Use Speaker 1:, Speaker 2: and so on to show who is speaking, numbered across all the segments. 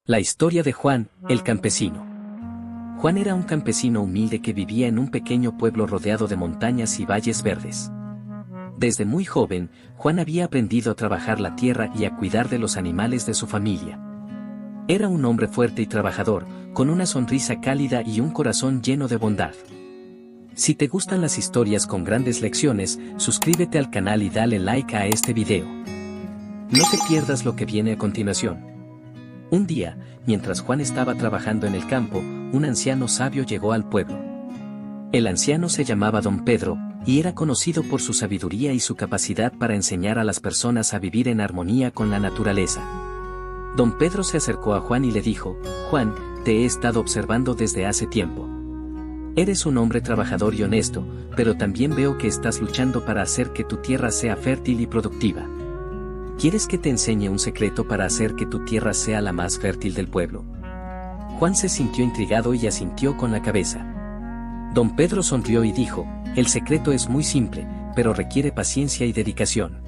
Speaker 1: La historia de Juan, el campesino. Juan era un campesino humilde que vivía en un pequeño pueblo rodeado de montañas y valles verdes. Desde muy joven, Juan había aprendido a trabajar la tierra y a cuidar de los animales de su familia. Era un hombre fuerte y trabajador, con una sonrisa cálida y un corazón lleno de bondad. Si te gustan las historias con grandes lecciones, suscríbete al canal y dale like a este video. No te pierdas lo que viene a continuación. Un día, mientras Juan estaba trabajando en el campo, un anciano sabio llegó al pueblo. El anciano se llamaba Don Pedro, y era conocido por su sabiduría y su capacidad para enseñar a las personas a vivir en armonía con la naturaleza. Don Pedro se acercó a Juan y le dijo: Juan, te he estado observando desde hace tiempo. Eres un hombre trabajador y honesto, pero también veo que estás luchando para hacer que tu tierra sea fértil y productiva. ¿Quieres que te enseñe un secreto para hacer que tu tierra sea la más fértil del pueblo? Juan se sintió intrigado y asintió con la cabeza. Don Pedro sonrió y dijo: el secreto es muy simple, pero requiere paciencia y dedicación.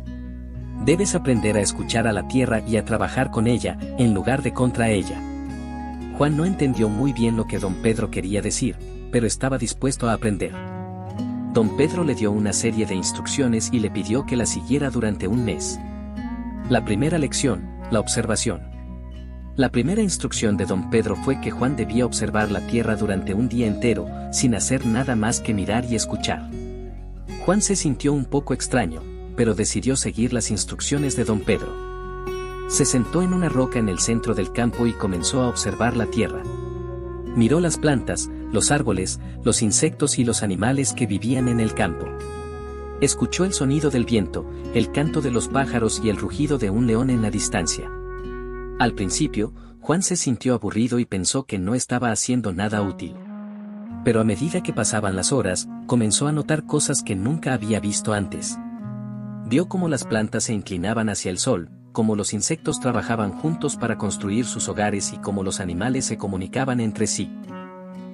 Speaker 1: Debes aprender a escuchar a la tierra y a trabajar con ella, en lugar de contra ella. Juan no entendió muy bien lo que Don Pedro quería decir, pero estaba dispuesto a aprender. Don Pedro le dio una serie de instrucciones y le pidió que la siguiera durante un mes. La primera lección, la observación. La primera instrucción de Don Pedro fue que Juan debía observar la tierra durante un día entero, sin hacer nada más que mirar y escuchar. Juan se sintió un poco extraño, pero decidió seguir las instrucciones de Don Pedro. Se sentó en una roca en el centro del campo y comenzó a observar la tierra. Miró las plantas, los árboles, los insectos y los animales que vivían en el campo. Escuchó el sonido del viento, el canto de los pájaros y el rugido de un león en la distancia. Al principio, Juan se sintió aburrido y pensó que no estaba haciendo nada útil. Pero a medida que pasaban las horas, comenzó a notar cosas que nunca había visto antes. Vio cómo las plantas se inclinaban hacia el sol, cómo los insectos trabajaban juntos para construir sus hogares y cómo los animales se comunicaban entre sí.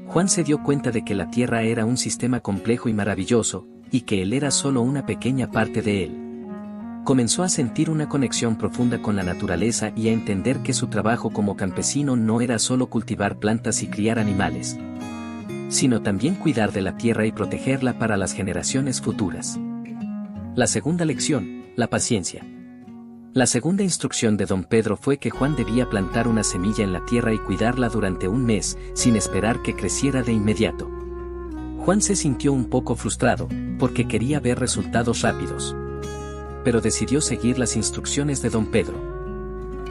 Speaker 1: Juan se dio cuenta de que la tierra era un sistema complejo y maravilloso, y que él era solo una pequeña parte de él. Comenzó a sentir una conexión profunda con la naturaleza y a entender que su trabajo como campesino no era solo cultivar plantas y criar animales, sino también cuidar de la tierra y protegerla para las generaciones futuras. La segunda lección, la paciencia. La segunda instrucción de Don Pedro fue que Juan debía plantar una semilla en la tierra y cuidarla durante un mes, sin esperar que creciera de inmediato. Juan se sintió un poco frustrado, porque quería ver resultados rápidos. Pero decidió seguir las instrucciones de Don Pedro.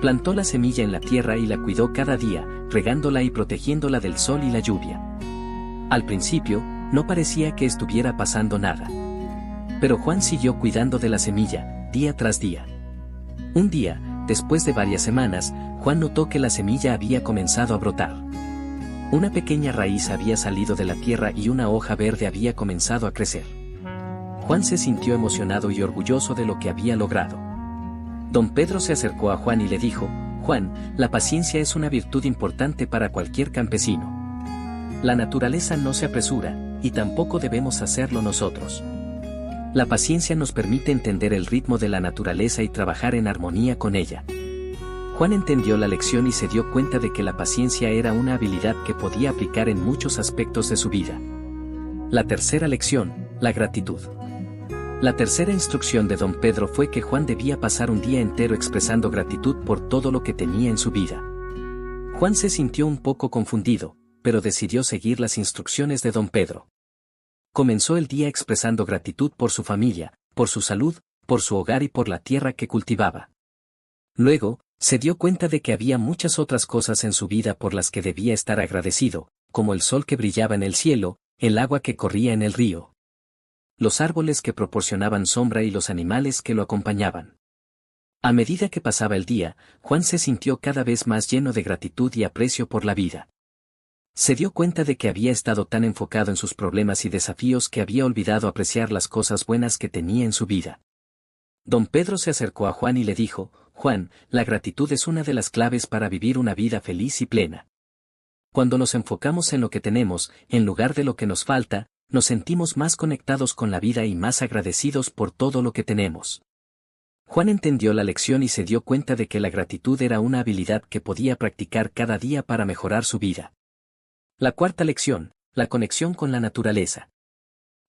Speaker 1: Plantó la semilla en la tierra y la cuidó cada día, regándola y protegiéndola del sol y la lluvia. Al principio, no parecía que estuviera pasando nada. Pero Juan siguió cuidando de la semilla, día tras día. Un día, después de varias semanas, Juan notó que la semilla había comenzado a brotar. Una pequeña raíz había salido de la tierra y una hoja verde había comenzado a crecer. Juan se sintió emocionado y orgulloso de lo que había logrado. Don Pedro se acercó a Juan y le dijo: Juan, la paciencia es una virtud importante para cualquier campesino. La naturaleza no se apresura, y tampoco debemos hacerlo nosotros. La paciencia nos permite entender el ritmo de la naturaleza y trabajar en armonía con ella. Juan entendió la lección y se dio cuenta de que la paciencia era una habilidad que podía aplicar en muchos aspectos de su vida. La tercera lección, la gratitud. La tercera instrucción de Don Pedro fue que Juan debía pasar un día entero expresando gratitud por todo lo que tenía en su vida. Juan se sintió un poco confundido, pero decidió seguir las instrucciones de Don Pedro. Comenzó el día expresando gratitud por su familia, por su salud, por su hogar y por la tierra que cultivaba. Luego, se dio cuenta de que había muchas otras cosas en su vida por las que debía estar agradecido, como el sol que brillaba en el cielo, el agua que corría en el río, los árboles que proporcionaban sombra y los animales que lo acompañaban. A medida que pasaba el día, Juan se sintió cada vez más lleno de gratitud y aprecio por la vida. Se dio cuenta de que había estado tan enfocado en sus problemas y desafíos que había olvidado apreciar las cosas buenas que tenía en su vida. Don Pedro se acercó a Juan y le dijo: Juan, la gratitud es una de las claves para vivir una vida feliz y plena. Cuando nos enfocamos en lo que tenemos, en lugar de lo que nos falta, nos sentimos más conectados con la vida y más agradecidos por todo lo que tenemos. Juan entendió la lección y se dio cuenta de que la gratitud era una habilidad que podía practicar cada día para mejorar su vida. La cuarta lección, la conexión con la naturaleza.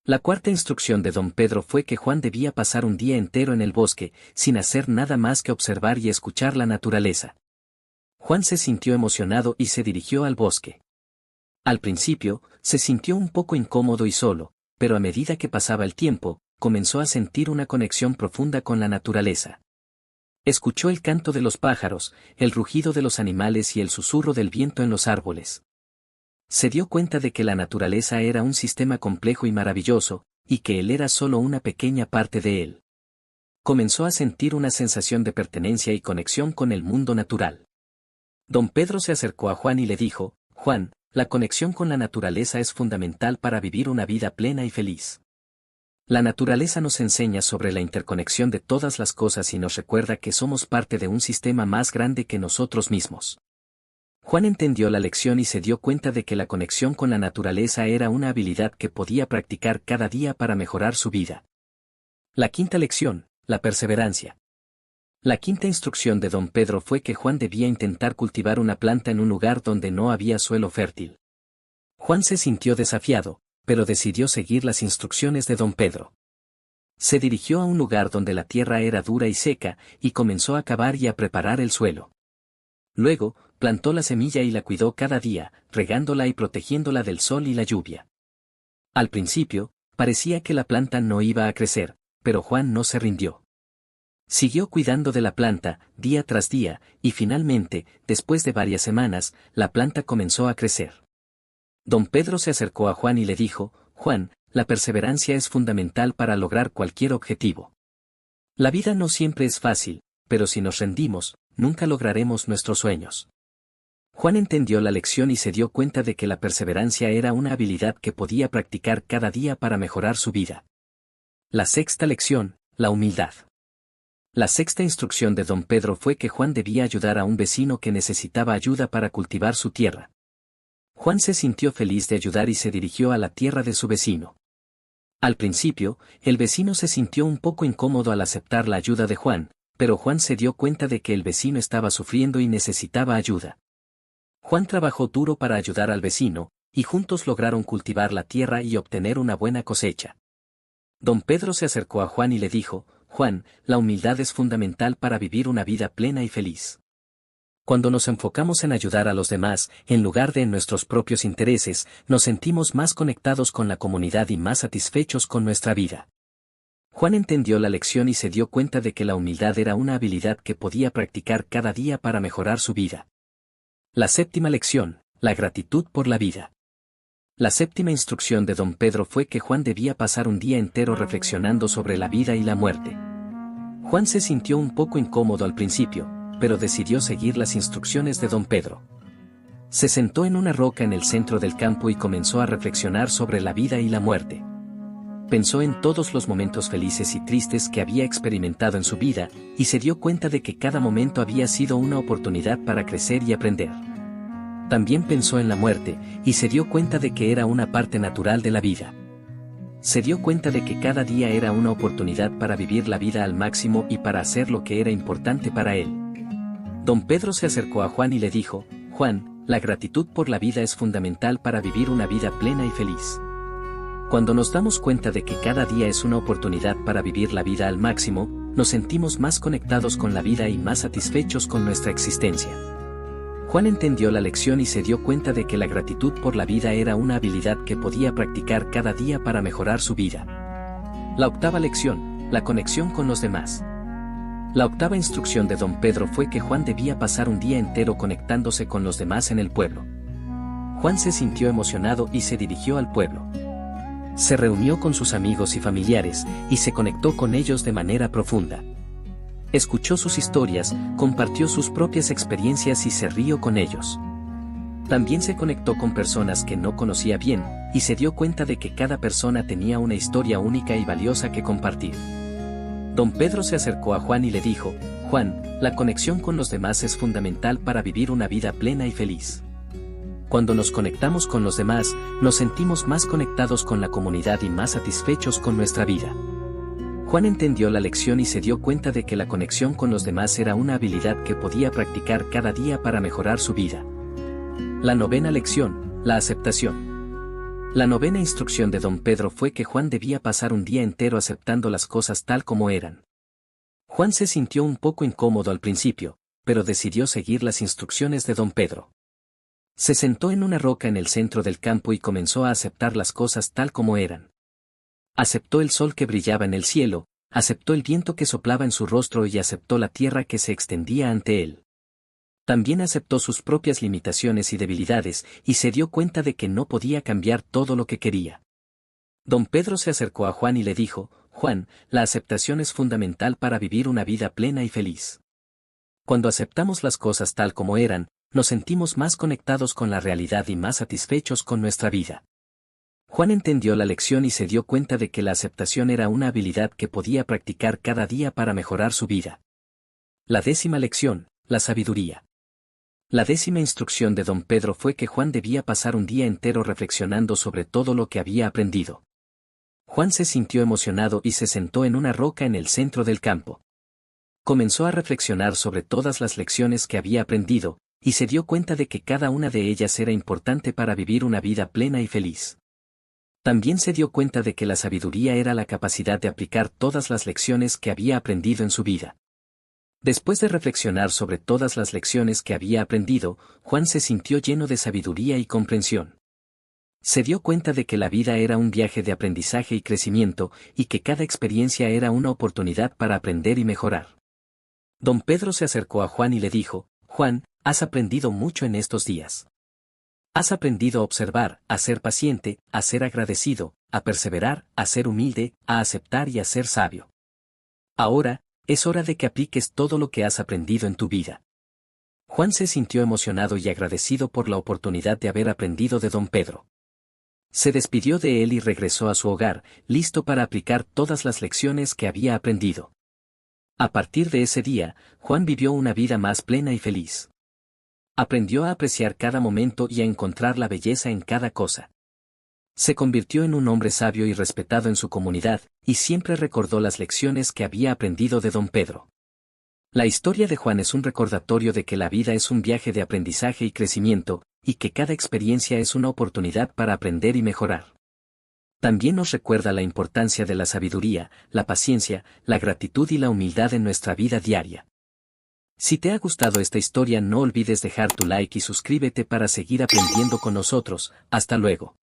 Speaker 1: La cuarta instrucción de don Pedro fue que Juan debía pasar un día entero en el bosque, sin hacer nada más que observar y escuchar la naturaleza. Juan se sintió emocionado y se dirigió al bosque. Al principio, se sintió un poco incómodo y solo, pero a medida que pasaba el tiempo, comenzó a sentir una conexión profunda con la naturaleza. Escuchó el canto de los pájaros, el rugido de los animales y el susurro del viento en los árboles. Se dio cuenta de que la naturaleza era un sistema complejo y maravilloso, y que él era solo una pequeña parte de él. Comenzó a sentir una sensación de pertenencia y conexión con el mundo natural. Don Pedro se acercó a Juan y le dijo: Juan, la conexión con la naturaleza es fundamental para vivir una vida plena y feliz. La naturaleza nos enseña sobre la interconexión de todas las cosas y nos recuerda que somos parte de un sistema más grande que nosotros mismos. Juan entendió la lección y se dio cuenta de que la conexión con la naturaleza era una habilidad que podía practicar cada día para mejorar su vida. La quinta lección, la perseverancia. La quinta instrucción de don Pedro fue que Juan debía intentar cultivar una planta en un lugar donde no había suelo fértil. Juan se sintió desafiado, pero decidió seguir las instrucciones de don Pedro. Se dirigió a un lugar donde la tierra era dura y seca, y comenzó a cavar y a preparar el suelo. Luego, plantó la semilla y la cuidó cada día, regándola y protegiéndola del sol y la lluvia. Al principio, parecía que la planta no iba a crecer, pero Juan no se rindió. Siguió cuidando de la planta, día tras día, y finalmente, después de varias semanas, la planta comenzó a crecer. Don Pedro se acercó a Juan y le dijo: Juan, la perseverancia es fundamental para lograr cualquier objetivo. La vida no siempre es fácil, pero si nos rendimos, nunca lograremos nuestros sueños. Juan entendió la lección y se dio cuenta de que la perseverancia era una habilidad que podía practicar cada día para mejorar su vida. La sexta lección, la humildad. La sexta instrucción de don Pedro fue que Juan debía ayudar a un vecino que necesitaba ayuda para cultivar su tierra. Juan se sintió feliz de ayudar y se dirigió a la tierra de su vecino. Al principio, el vecino se sintió un poco incómodo al aceptar la ayuda de Juan, pero Juan se dio cuenta de que el vecino estaba sufriendo y necesitaba ayuda. Juan trabajó duro para ayudar al vecino, y juntos lograron cultivar la tierra y obtener una buena cosecha. Don Pedro se acercó a Juan y le dijo: Juan, la humildad es fundamental para vivir una vida plena y feliz. Cuando nos enfocamos en ayudar a los demás, en lugar de en nuestros propios intereses, nos sentimos más conectados con la comunidad y más satisfechos con nuestra vida. Juan entendió la lección y se dio cuenta de que la humildad era una habilidad que podía practicar cada día para mejorar su vida. La séptima lección, la gratitud por la vida. La séptima instrucción de don Pedro fue que Juan debía pasar un día entero reflexionando sobre la vida y la muerte. Juan se sintió un poco incómodo al principio, pero decidió seguir las instrucciones de don Pedro. Se sentó en una roca en el centro del campo y comenzó a reflexionar sobre la vida y la muerte. Pensó en todos los momentos felices y tristes que había experimentado en su vida, y se dio cuenta de que cada momento había sido una oportunidad para crecer y aprender. También pensó en la muerte, y se dio cuenta de que era una parte natural de la vida. Se dio cuenta de que cada día era una oportunidad para vivir la vida al máximo y para hacer lo que era importante para él. Don Pedro se acercó a Juan y le dijo: Juan, la gratitud por la vida es fundamental para vivir una vida plena y feliz. Cuando nos damos cuenta de que cada día es una oportunidad para vivir la vida al máximo, nos sentimos más conectados con la vida y más satisfechos con nuestra existencia. Juan entendió la lección y se dio cuenta de que la gratitud por la vida era una habilidad que podía practicar cada día para mejorar su vida. La octava lección, la conexión con los demás. La octava instrucción de don Pedro fue que Juan debía pasar un día entero conectándose con los demás en el pueblo. Juan se sintió emocionado y se dirigió al pueblo. Se reunió con sus amigos y familiares, y se conectó con ellos de manera profunda. Escuchó sus historias, compartió sus propias experiencias y se rió con ellos. También se conectó con personas que no conocía bien, y se dio cuenta de que cada persona tenía una historia única y valiosa que compartir. Don Pedro se acercó a Juan y le dijo: Juan, la conexión con los demás es fundamental para vivir una vida plena y feliz. Cuando nos conectamos con los demás, nos sentimos más conectados con la comunidad y más satisfechos con nuestra vida. Juan entendió la lección y se dio cuenta de que la conexión con los demás era una habilidad que podía practicar cada día para mejorar su vida. La novena lección, la aceptación. La novena instrucción de don Pedro fue que Juan debía pasar un día entero aceptando las cosas tal como eran. Juan se sintió un poco incómodo al principio, pero decidió seguir las instrucciones de don Pedro. Se sentó en una roca en el centro del campo y comenzó a aceptar las cosas tal como eran. Aceptó el sol que brillaba en el cielo, aceptó el viento que soplaba en su rostro y aceptó la tierra que se extendía ante él. También aceptó sus propias limitaciones y debilidades, y se dio cuenta de que no podía cambiar todo lo que quería. Don Pedro se acercó a Juan y le dijo: Juan, la aceptación es fundamental para vivir una vida plena y feliz. Cuando aceptamos las cosas tal como eran, nos sentimos más conectados con la realidad y más satisfechos con nuestra vida. Juan entendió la lección y se dio cuenta de que la aceptación era una habilidad que podía practicar cada día para mejorar su vida. La décima lección, la sabiduría. La décima instrucción de don Pedro fue que Juan debía pasar un día entero reflexionando sobre todo lo que había aprendido. Juan se sintió emocionado y se sentó en una roca en el centro del campo. Comenzó a reflexionar sobre todas las lecciones que había aprendido, y se dio cuenta de que cada una de ellas era importante para vivir una vida plena y feliz. También se dio cuenta de que la sabiduría era la capacidad de aplicar todas las lecciones que había aprendido en su vida. Después de reflexionar sobre todas las lecciones que había aprendido, Juan se sintió lleno de sabiduría y comprensión. Se dio cuenta de que la vida era un viaje de aprendizaje y crecimiento, y que cada experiencia era una oportunidad para aprender y mejorar. Don Pedro se acercó a Juan y le dijo: Juan, has aprendido mucho en estos días. Has aprendido a observar, a ser paciente, a ser agradecido, a perseverar, a ser humilde, a aceptar y a ser sabio. Ahora, es hora de que apliques todo lo que has aprendido en tu vida. Juan se sintió emocionado y agradecido por la oportunidad de haber aprendido de don Pedro. Se despidió de él y regresó a su hogar, listo para aplicar todas las lecciones que había aprendido. A partir de ese día, Juan vivió una vida más plena y feliz. Aprendió a apreciar cada momento y a encontrar la belleza en cada cosa. Se convirtió en un hombre sabio y respetado en su comunidad, y siempre recordó las lecciones que había aprendido de don Pedro. La historia de Juan es un recordatorio de que la vida es un viaje de aprendizaje y crecimiento, y que cada experiencia es una oportunidad para aprender y mejorar. También nos recuerda la importancia de la sabiduría, la paciencia, la gratitud y la humildad en nuestra vida diaria. Si te ha gustado esta historia, no olvides dejar tu like y suscríbete para seguir aprendiendo con nosotros. Hasta luego.